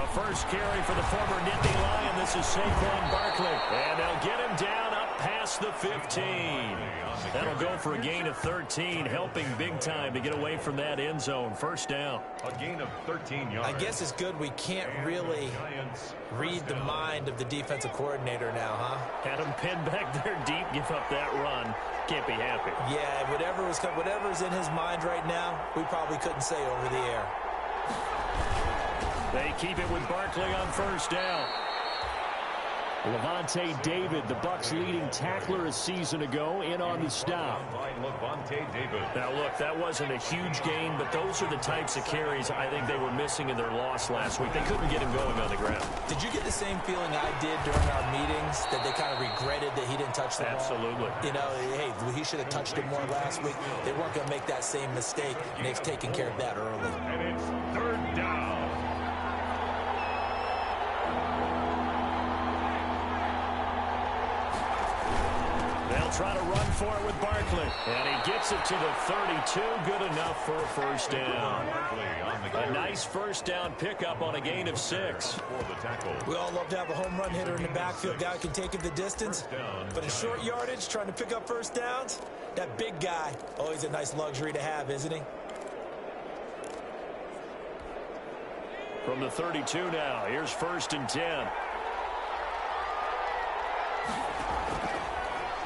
The first carry for the former Nittany Lion. This is Saquon Barkley. And they'll get him down up past the 15. That'll go for a gain of 13, helping big time to get away from that end zone. First down. A gain of 13 yards. I guess it's good we can't really read the mind of the defensive coordinator now, huh? Had him pinned back there deep, give up that run. Can't be happy. Yeah, whatever's in his mind right now, we probably couldn't say over the air. They keep it with Barkley on first down. Lavonte David, the Bucs' leading tackler a season ago, in on the stop. Now, look, that wasn't a huge gain, but those are the types of carries I think they were missing in their loss last week. They couldn't get him going on the ground. Did you get the same feeling I did during our meetings, that they kind of regretted that he didn't touch the ball? Absolutely. You know, hey, he should have touched it more last week. They weren't going to make that same mistake, and they've taken care of that early. And it's third down. They'll try to run for it with Barkley. And he gets it to the 32. Good enough for a first down. A nice first down pickup on a gain of 6. We all love to have a home run hitter in the backfield. Guy can take it the distance. But in short yardage, trying to pick up first downs, that big guy, always a nice luxury to have, isn't he? From the 32 now, here's first and 10.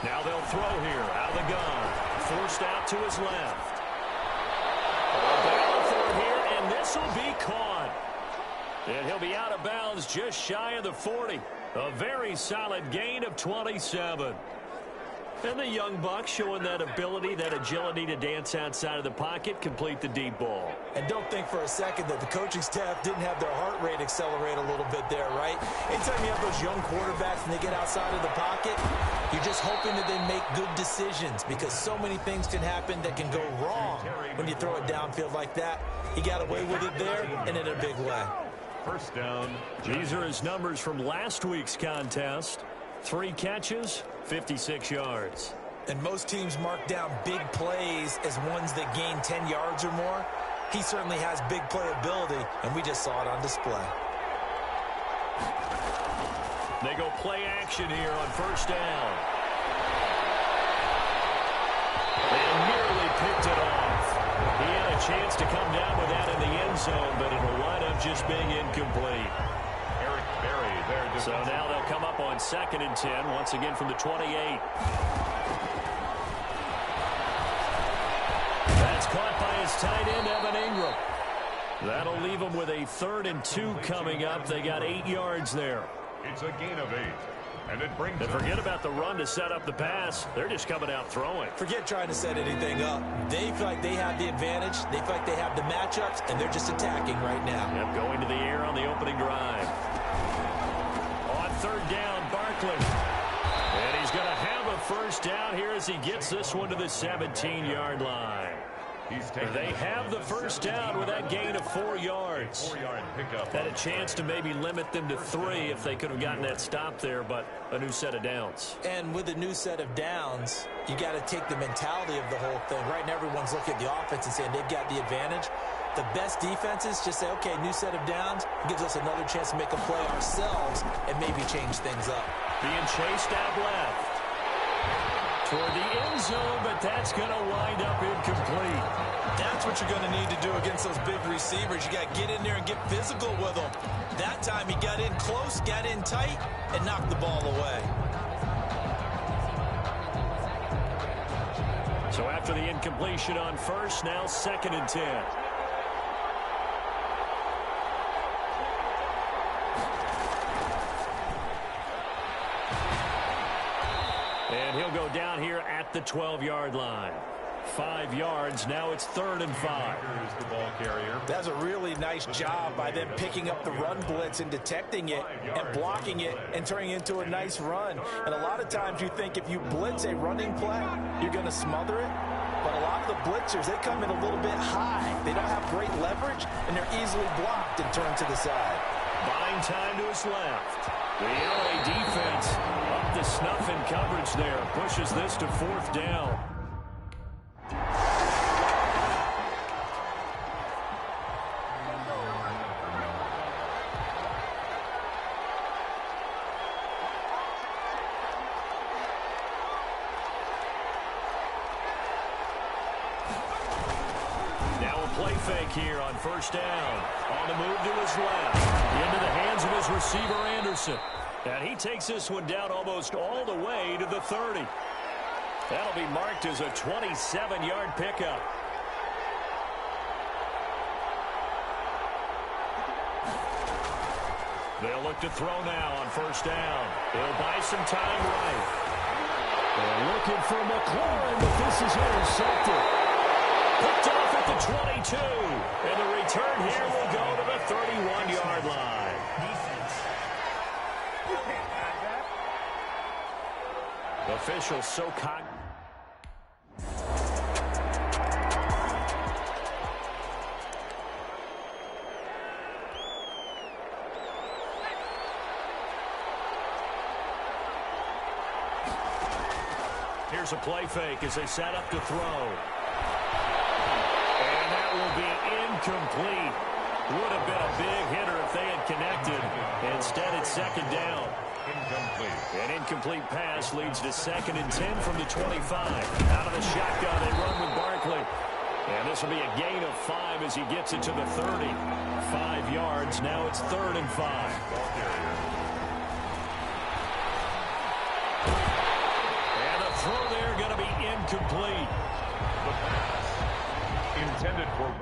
Now they'll throw here, out of the gun. Forced out to his left. Battle for it here, and this will be caught. And he'll be out of bounds just shy of the 40. A very solid gain of 27. And the young buck showing that ability, that agility to dance outside of the pocket, complete the deep ball. And don't think for a second that the coaching staff didn't have their heart rate accelerate a little bit there, right? Anytime you have those young quarterbacks and they get outside of the pocket, you're just hoping that they make good decisions, because so many things can happen that can go wrong when you throw it downfield like that. He got away with it there and in a big way. First down. These are his numbers from last week's contest. 3 catches, 56 yards. And most teams mark down big plays as ones that gain 10 yards or more. He certainly has big playability, and we just saw it on display. They go play action here on first down. They nearly picked it off. He had a chance to come down with that in the end zone, but it'll wind up just being incomplete. So now they'll come up on second and 10, once again from the 28. That's caught by his tight end, Evan Ingram. That'll leave them with a 3rd and 2 coming up. They got 8 yards there. It's a gain of 8. And it brings. And forget about the run to set up the pass. They're just coming out throwing. Forget trying to set anything up. They feel like they have the advantage. They feel like they have the matchups, and they're just attacking right now. Yep, going to the air on the opening drive. On third down, Barkley. And he's going to have a first down here as he gets this one to the 17-yard line. They have the first down with that gain of 4 yards. Had a chance to maybe limit them to 3 if they could have gotten that stop there, but a new set of downs. And with a new set of downs, you got to take the mentality of the whole thing. Right now, everyone's looking at the offense and saying they've got the advantage. The best defenses just say, okay, new set of downs. It gives us another chance to make a play ourselves and maybe change things up. Being chased out left. Toward the end zone, but that's going to wind up incomplete. That's what you're going to need to do against those big receivers. You got to get in there and get physical with them. That time he got in close, got in tight, and knocked the ball away. So after the incompletion on first, now 2nd and 10. And he'll go down here at the 12-yard line. 5 yards. Now it's 3rd and 5. Here's the ball carrier. That's a really nice job by them picking up the run blitz and detecting it and blocking it and turning it into a nice run. And a lot of times you think if you blitz a running play, you're going to smother it. But a lot of the blitzers, they come in a little bit high. They don't have great leverage, and they're easily blocked and turned to the side. Buying time to his left. The LA defense up to snuff in coverage there. Pushes this to 4th down. fake here on first down. On the move to his left. Into the hands of his receiver, Anderson. And he takes this one down almost all the way to the 30. That'll be marked as a 27-yard pickup. They'll look to throw now on first down. He'll buy some time right. They're looking for McLaurin, but this is intercepted. Picked off at the 22. And the return here will go to the 31-yard line. Officials so cognizant. Here's a play fake as they set up to throw. And that will be incomplete. Would have been a big hitter if they had connected. Instead, it's second down. Incomplete. An incomplete pass leads to 2nd and 10 from the 25. Out of the shotgun, they run with Barkley. And this will be a gain of 5 as he gets it to the 30. 5 yards. Now it's 3rd and 5. Ball carrier. Throw there going to be incomplete. The pass intended for.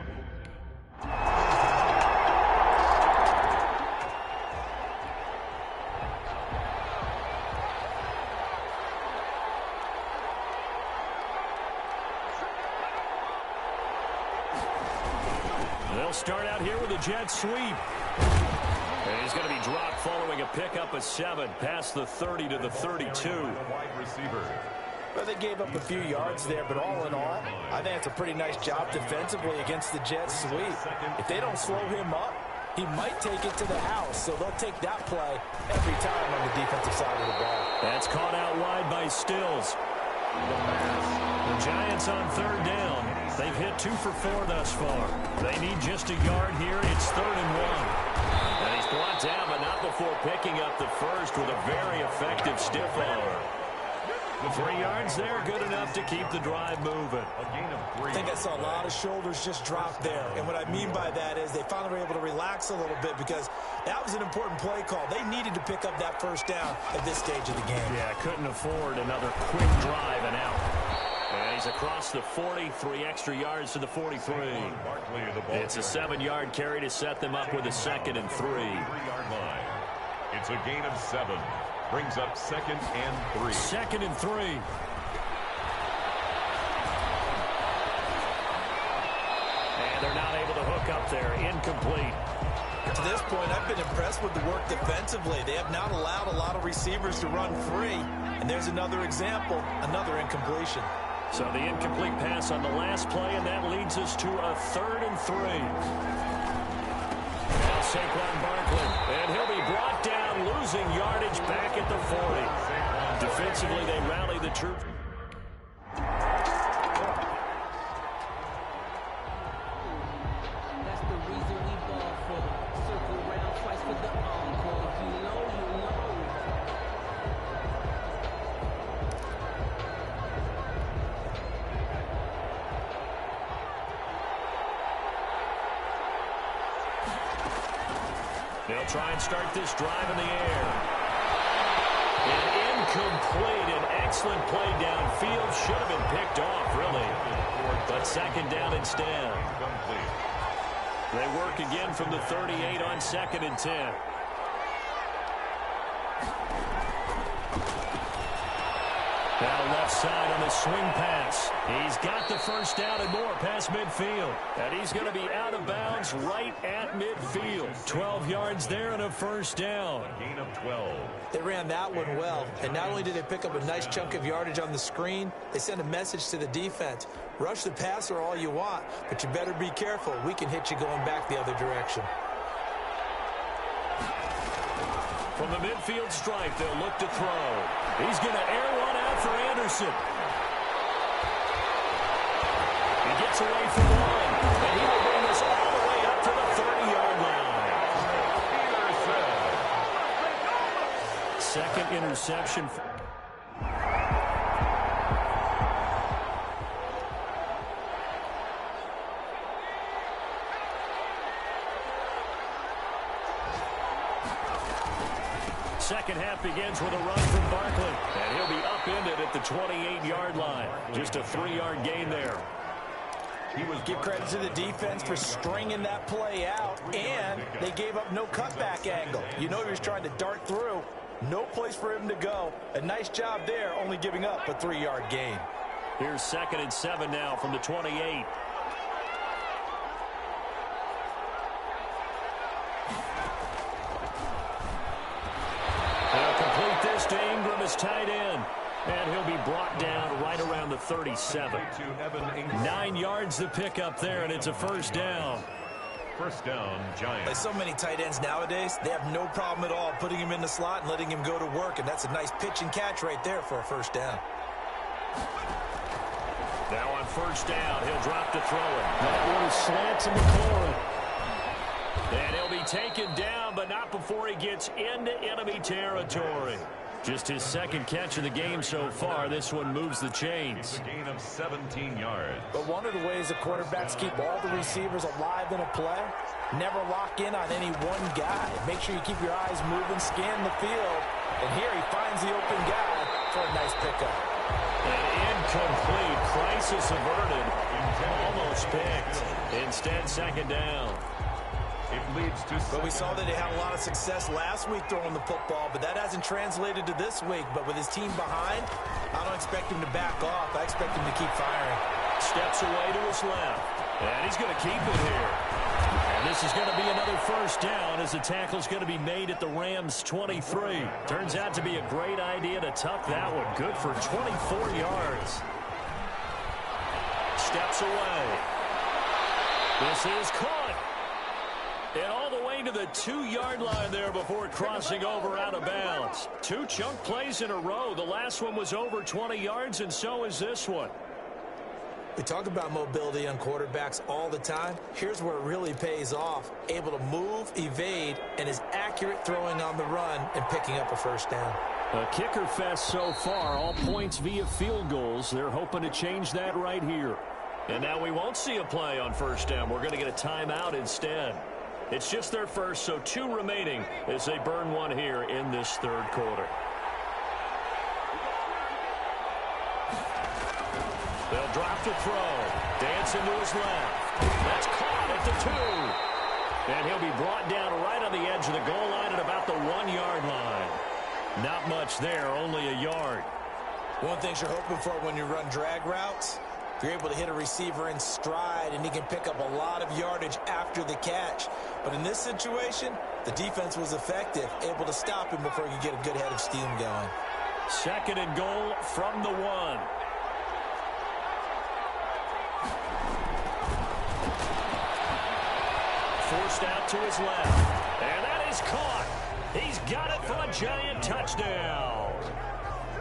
They'll start out here with a jet sweep. And he's going to be dropped following a pickup of 7 past the 30 to the 32. Wide receiver. Well, they gave up a few yards there, but all in all, I think it's a pretty nice job defensively against the jet sweep. If they don't slow him up, he might take it to the house, so they'll take that play every time on the defensive side of the ball. That's caught out wide by Stills. The Giants on 3rd down. They've hit 2 for 4 thus far. They need just a yard here. It's 3rd and 1. And he's brought down, but not before picking up the first with a very effective stiff arm. 3 yards there, good enough to keep the drive moving. A gain of 3. I think I saw a lot of shoulders just drop there. And what I mean by that is they finally were able to relax a little bit because that was an important play call. They needed to pick up that first down at this stage of the game. Yeah, couldn't afford another quick drive and out. And he's across the 40, 3 extra yards to the 43. It's a 7-yard carry to set them up with a 2nd and 3. 3-yard line. It's a gain of 7. Brings up 2nd and 3. 2nd and 3. And they're not able to hook up there. Incomplete. To this point, I've been impressed with the work defensively. They have not allowed a lot of receivers to run free. And there's another example, another incompletion. So the incomplete pass on the last play, and that leads us to a 3rd and 3. Now Saquon Barkley, and he'll be brought down, losing yardage back at the 40. Defensively, they rally the troops. That's the reason we ball for. Circle around twice for the encore. You know, you know. They'll try and start this drive in the air. And incomplete. An excellent play downfield. Should have been picked off, really. But 2nd down instead. They work again from the 38 on 2nd and 10. Now left side on the swing pass. He's got the first down and more past midfield. And he's going to be out of bounds right at midfield. 12 yards there and a first down. Gain of 12. They ran that one well, and not only did they pick up a nice chunk of yardage on the screen, they sent a message to the defense. Rush the passer all you want, but you better be careful. We can hit you going back the other direction. From the midfield stripe, they'll look to throw. He's going to air one out for Anderson. He gets away from one, and he will bring us all the way up to the 30-yard line. Second interception. Second half begins with a run from Barkley. And he'll be upended at the 28-yard line. Just a 3-yard gain there. Give credit to the defense for stringing that play out, and they gave up no cutback angle. You know he was trying to dart through. No place for him to go. A nice job there, only giving up a 3-yard gain. Here's 2nd and 7 now from the 28. They'll complete this to Ingram as tight end. And he'll be brought down right around the 37. 9 yards to pick up there, and it's a first down. First down, Giants. Like so many tight ends nowadays, they have no problem at all putting him in the slot and letting him go to work, and that's a nice pitch and catch right there for a first down. Now on first down, he'll drop to throw it. That one is slant to McLaurin. And he'll be taken down, but not before he gets into enemy territory. Just his second catch of the game so far. This one moves the chains. It's a gain of 17 yards. But one of the ways the quarterbacks keep all the receivers alive in a play, never lock in on any one guy. Make sure you keep your eyes moving, scan the field. And here he finds the open guy for a nice pickup. An incomplete. Crisis averted. Almost picked. Instead, second down. It leads to. But we saw that he had a lot of success last week throwing the football, but that hasn't translated to this week. But with his team behind, I don't expect him to back off. I expect him to keep firing. Steps away to his left. And he's going to keep it here. And this is going to be another first down as the tackle's going to be made at the Rams' 23. Turns out to be a great idea to tuck that one. Good for 24 yards. Steps away. This is caught. And all the way to the 2-yard line there before crossing over out of bounds. 2 chunk plays in a row. The last one was over 20 yards, and so is this one. We talk about mobility on quarterbacks all the time. Here's where it really pays off. Able to move, evade, and is accurate throwing on the run and picking up a first down. A kicker fest so far. All points via field goals. They're hoping to change that right here. And now we won't see a play on first down. We're going to get a timeout instead. It's just their first, so 2 remaining as they burn one here in this third quarter. They'll drop to throw. Dancing to his left. That's caught at the 2. And he'll be brought down right on the edge of the goal line at about the 1-yard line. Not much there, only a yard. One thing you're hoping for when you run drag routes, you're able to hit a receiver in stride, and he can pick up a lot of yardage after the catch. But in this situation, the defense was effective, able to stop him before he could get a good head of steam going. 2nd and goal from the 1. Forced out to his left. And that is caught. He's got it for a Giant touchdown.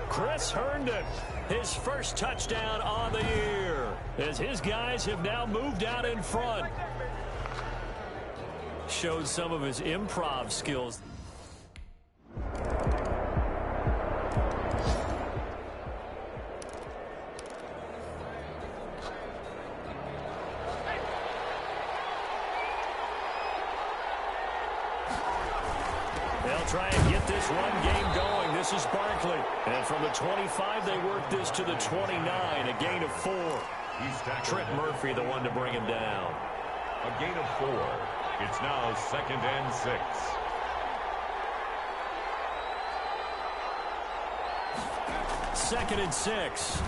Chris Herndon, his first touchdown on the year, as his guys have now moved out in front. Showed some of his improv skills. They'll try and get this run game going. This is Barkley. And from the 25, they work this to the 29, a gain of 4. Trent Murphy, the one to bring him down. A gain of 4. It's now 2nd and 6. Second and 6.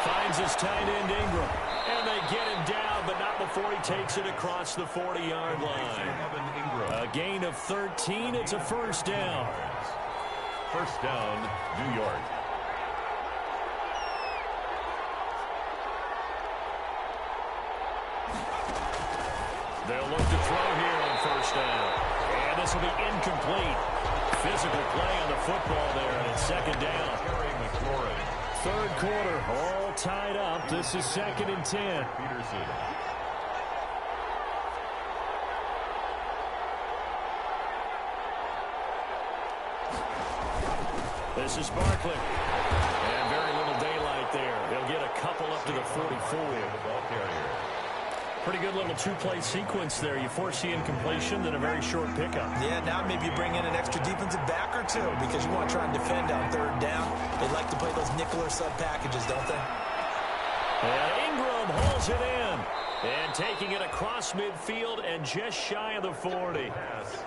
Finds his tight end Ingram. And they get him down, but not before he takes it across the 40-yard line. A gain of 13. It's a first down. First down, New York. They'll look to throw here on first down. And this will be incomplete. Physical play on the football there, and it's 2nd down. Third quarter, all tied up. This is 2nd and 10. Peterson. This is Barkley. And very little daylight there. He'll get a couple up to the 44. The ball carrier. Pretty good little two-play sequence there. You force the incompletion, then a very short pickup. Yeah, now maybe you bring in an extra defensive back or two because you want to try and defend on third down. They like to play those nickel or sub packages, don't they? And Ingram hauls it in. And taking it across midfield and just shy of the 40. Pass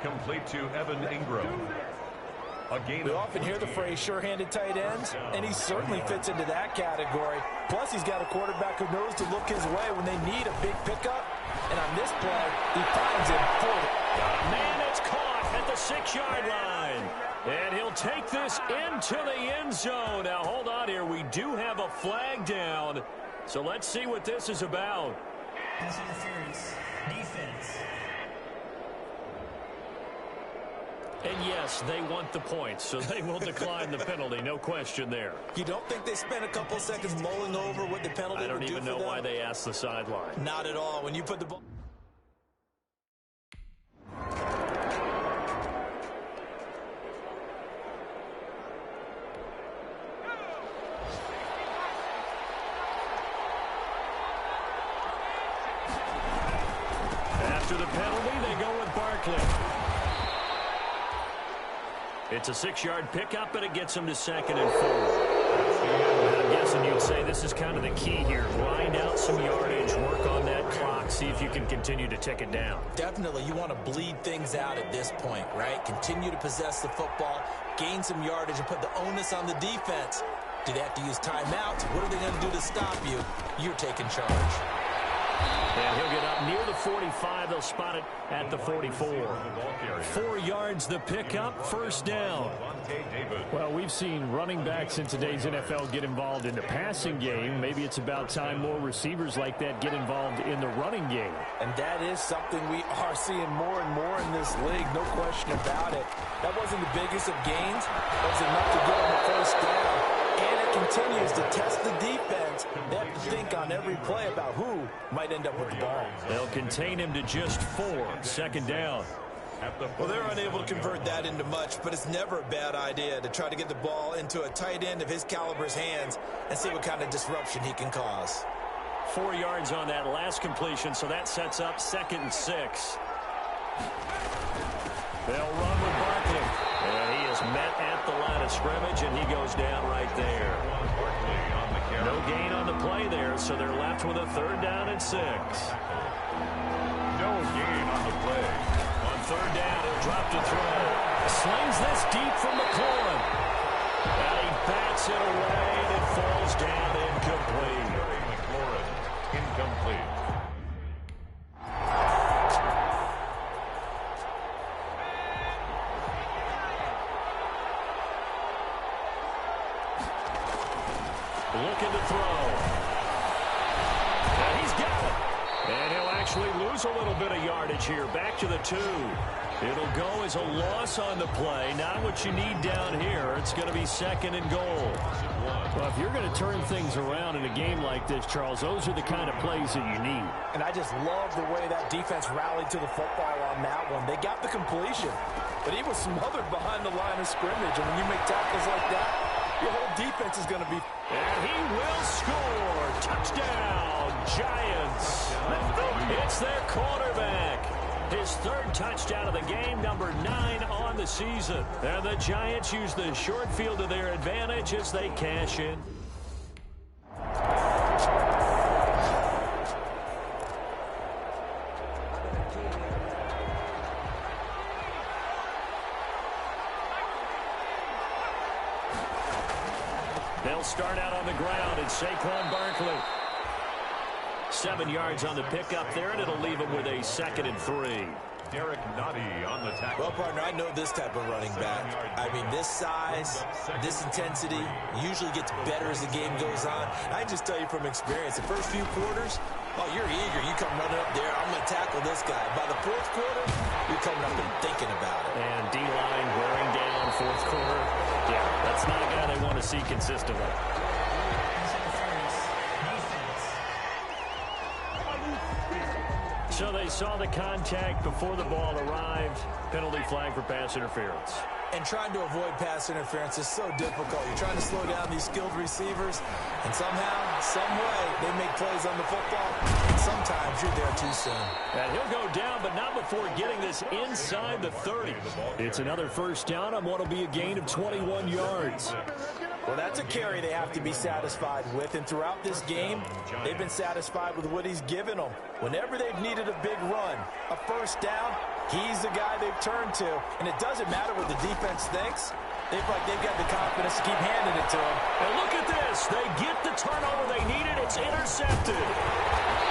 complete to Evan Ingram. We often hear the phrase sure-handed tight ends, and he certainly fits into that category. Plus, he's got a quarterback who knows to look his way when they need a big pickup. And on this play, he finds him for it. Man, it's caught at the 6-yard line. And he'll take this into the end zone. Now, hold on here. We do have a flag down. So let's see what this is about. Pass interference. Defense. And yes, they want the points, so they will decline the penalty. No question there. You don't think they spent a couple seconds mulling over what the penalty I don't would do even for know them? why they asked the sideline. Not at all. When you put the ball... After the penalty, they go with Barkley. It's a 6-yard pickup, and it gets them to 2nd and 4. I'm guessing you'd say this is kind of the key here. Grind out some yardage, work on that clock, see if you can continue to tick it down. Definitely, you want to bleed things out at this point, right? Continue to possess the football, gain some yardage, and put the onus on the defense. Do they have to use timeouts? What are they going to do to stop you? You're taking charge. And he'll get up near the 45. They'll spot it at the 44. 4 yards the pickup, first down. Well, we've seen running backs in today's NFL get involved in the passing game. Maybe it's about time more receivers like that get involved in the running game. And that is something we are seeing more and more in this league, no question about it. That wasn't the biggest of gains. That was enough to get on the first down. And it continues to test the defense. They have to think on every play about who might end up with the ball. They'll contain him to just 4. Second down. Well, they're unable to convert that into much, but it's never a bad idea to try to get the ball into a tight end of his caliber's hands and see what kind of disruption he can cause. 4 yards on that last completion, so that sets up 2nd and 6. They'll run with Barkley. And he is met at the line of scrimmage, and he goes down right there. No gain on the play there, so they're left with a 3rd down and 6. No gain on the play. On 3rd down, he'll drop to throw. Slings this deep from McLaurin. And he bats it away, and it falls down incomplete. McLaurin, incomplete. Looking to throw. And he's got it. And he'll actually lose a little bit of yardage here. Back to the 2. It'll go as a loss on the play. Not what you need down here. It's going to be 2nd and goal. Well, if you're going to turn things around in a game like this, Charles, those are the kind of plays that you need. And I just love the way that defense rallied to the football on that one. They got the completion, but he was smothered behind the line of scrimmage. And when you make tackles like that, your whole defense is going to be... And he will score. Touchdown, Giants. It's their quarterback. His 3rd touchdown of the game, number 9 on the season. And the Giants use the short field to their advantage as they cash in. They'll start out on the ground, and Saquon Barkley. 7 yards on the pickup there, and it'll leave him with a 2nd and 3. Derek Notty on the tackle. Well, partner, I know this type of running back. I mean, this size, this intensity usually gets better as the game goes on. I just tell you from experience, the first few quarters, oh, you're eager. You come running up there, I'm going to tackle this guy. By the 4th quarter, you're coming up and thinking about it. And D-line wearing down 4th quarter. Yeah, that's not a guy they want to see consistently. So they saw the contact before the ball arrived. Penalty flag for pass interference. And trying to avoid pass interference is so difficult. You're trying to slow down these skilled receivers, and somehow, some way, they make plays on the football. And sometimes you're there too soon. And he'll go down, but not before getting this inside the 30. It's another first down on what will be a gain of 21 yards. Well, that's a carry they have to be satisfied with, and throughout this game, they've been satisfied with what he's given them. Whenever they've needed a big run, a first down, he's the guy they've turned to, and it doesn't matter what the defense thinks. They've got the confidence to keep handing it to him. And look at this. They get the turnover they needed. It's intercepted.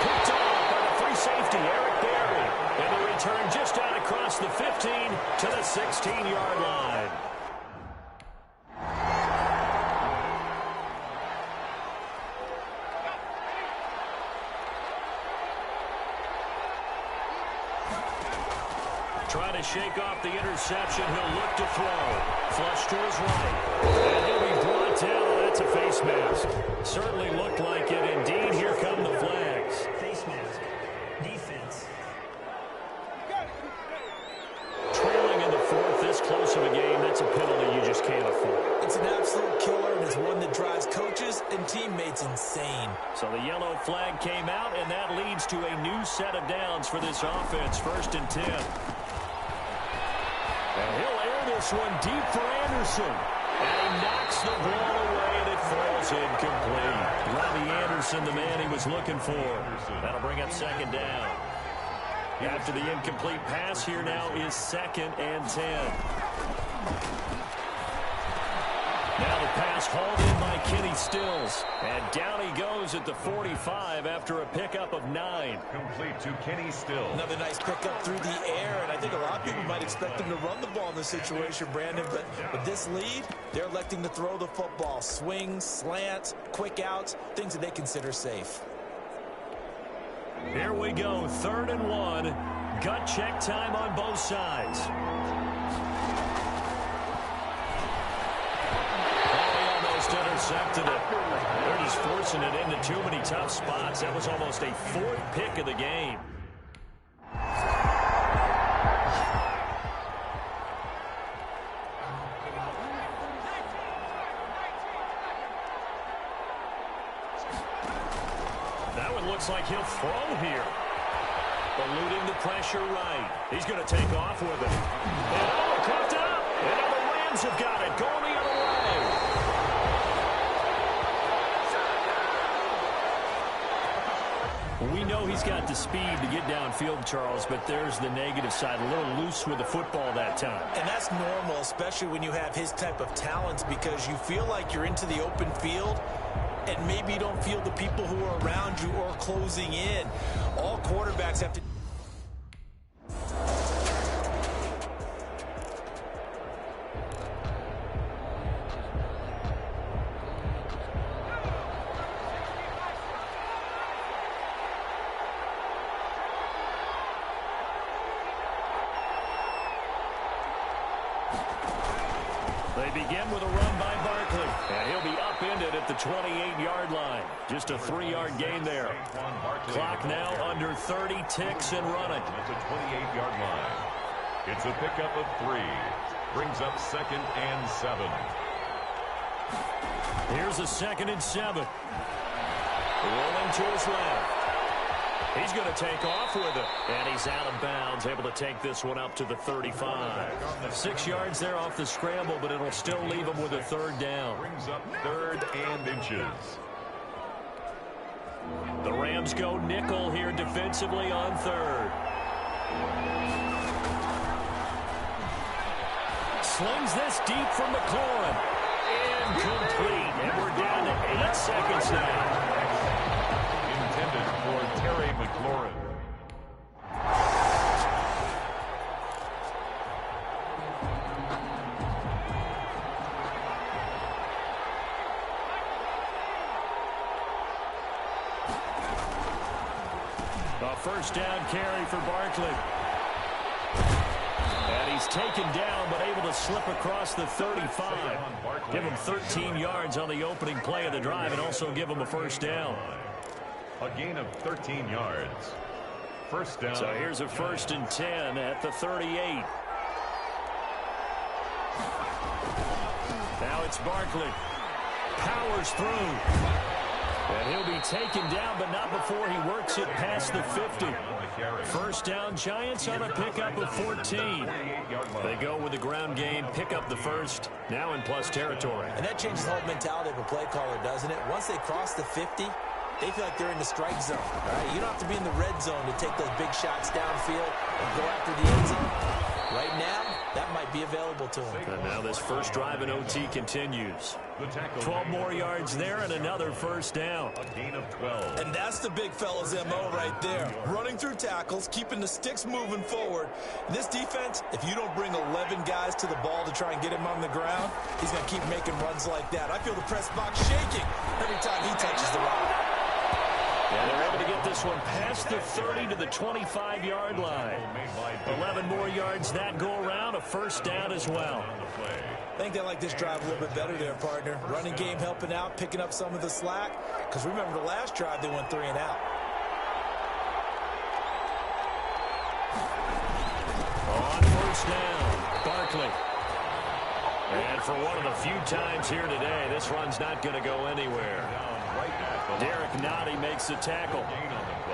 Picked off by the free safety, Eric Berry. And the return just out across the 15 to the 16-yard line. Trying to shake off the interception. He'll look to throw. Flush to his right. And he'll be brought down. That's a face mask. Certainly looked like it. Indeed, here come the flags. Face mask. Defense. Trailing in the fourth, this close of a game, that's a penalty you just can't afford. It's an absolute killer, and it's one that drives coaches and teammates insane. So the yellow flag came out, and that leads to a new set of downs for this offense. 1st and 10. And he'll air this one deep for Anderson. And he knocks the ball away, and it falls incomplete. Robbie Anderson, the man he was looking for. That'll bring up 2nd down. After the incomplete pass, here now is 2nd and 10. Now the pass hauled in by Kenny Stills. And down he goes at the 45 after a pickup of 9. Complete to Kenny Stills. Another nice pickup through the air, and I think a lot of people might expect him to run the ball in this situation, Brandon, but with this lead, they're electing to throw the football. Swings, slants, quick outs, things that they consider safe. Here we go, 3rd and 1. Gut check time on both sides. Intercepted it. They're just forcing it into too many tough spots. That was almost a 4th pick of the game. That one looks like he'll throw here. Eluding the pressure right. He's going to take off with it. And cooked up. And now the Rams have got it. Going the other way. We know he's got the speed to get downfield, Charles, but there's the negative side. A little loose with the football that time. And that's normal, especially when you have his type of talents, because you feel like you're into the open field and maybe you don't feel the people who are around you or closing in. All quarterbacks have to... They begin with a run by Barkley, and he'll be upended at the 28-yard line. Just a 3-yard gain there. Clock now under 30 ticks and running. At the 28-yard line. It's a pickup of 3. Brings up 2nd and 7. Here's a 2nd and 7. Rolling to his left. He's going to take off with it. And he's out of bounds, able to take this one up to the 35. 6 yards there off the scramble, but it'll still leave him with a 3rd down. Brings up 3rd and inches. The Rams go nickel here defensively on 3rd. Slings this deep from McLaurin. Incomplete. And we're down to 8 seconds now. Intended for Terry McLaurin. A 1st down carry for Barkley. And he's taken down, but able to slip across the 35. Give him 13 yards on the opening play of the drive and also give him a 1st down. A gain of 13 yards. 1st down. So here's a 1st and 10 at the 38. Now it's Barkley. Powers through. And he'll be taken down, but not before he works it past the 50. First down, Giants on a pickup of 14. They go with the ground game, pick up the first, now in plus territory. And that changes the whole mentality of a play caller, doesn't it? Once they cross the 50, they feel like they're in the strike zone. Right? You don't have to be in the red zone to take those big shots downfield and go after the end zone. Right now, that might be available to him. And now this first drive in OT continues. 12 more yards there and another first down. A gain of 12. And that's the big fella's MO right there. Running through tackles, keeping the sticks moving forward. And this defense, if you don't bring 11 guys to the ball to try and get him on the ground, he's going to keep making runs like that. I feel the press box shaking every time he touches the rock. And they're able to get this one past the 30 to the 25-yard line. 11 more yards that go around, a first down as well. I think they like this drive a little bit better there, partner. Running game helping out, picking up some of the slack. Because remember, the last drive, they went 3 and out. On first down, Barkley. And for one of the few times here today, this run's not going to go anywhere. Derek Nottie makes the tackle.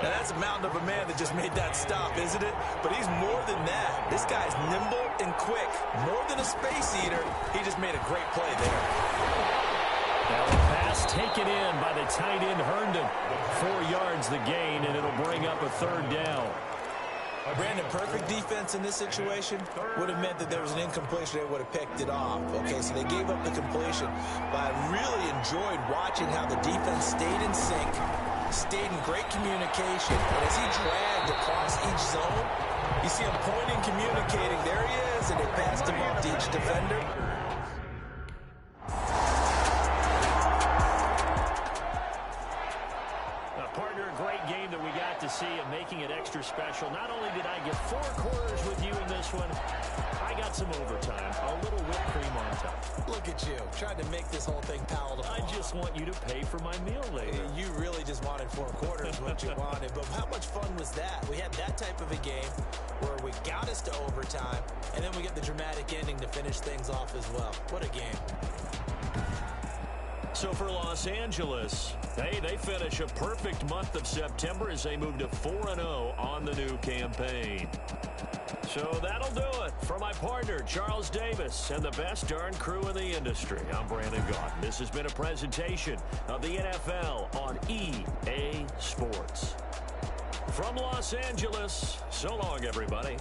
Now, that's a mountain of a man that just made that stop, isn't it? But he's more than that. This guy's nimble and quick. More than a space eater, he just made a great play there. Now a pass taken in by the tight end Herndon. 4 yards the gain, and it'll bring up a third down. Brandon, perfect defense in this situation would have meant that there was an incompletion. They would have picked it off. Okay, so they gave up the completion. But I really enjoyed watching how the defense stayed in sync, stayed in great communication. And as he dragged across each zone, you see him pointing, communicating. There he is, and they passed him off to each defender. See him making it extra special. Not only did I get 4 quarters with you in this one, I got some overtime, a little whipped cream on top. Look at you, trying to make this whole thing palatable. I just want you to pay for my meal later. You really just wanted 4 quarters, what you wanted. But how much fun was that? We had that type of a game where we got us to overtime, and then we get the dramatic ending to finish things off as well. What a game. So for Los Angeles, hey, they finish a perfect month of September as they move to 4-0 on the new campaign. So that'll do it. For my partner, Charles Davis, and the best darn crew in the industry, I'm Brandon Gaudin. This has been a presentation of the NFL on EA Sports. From Los Angeles, so long, everybody.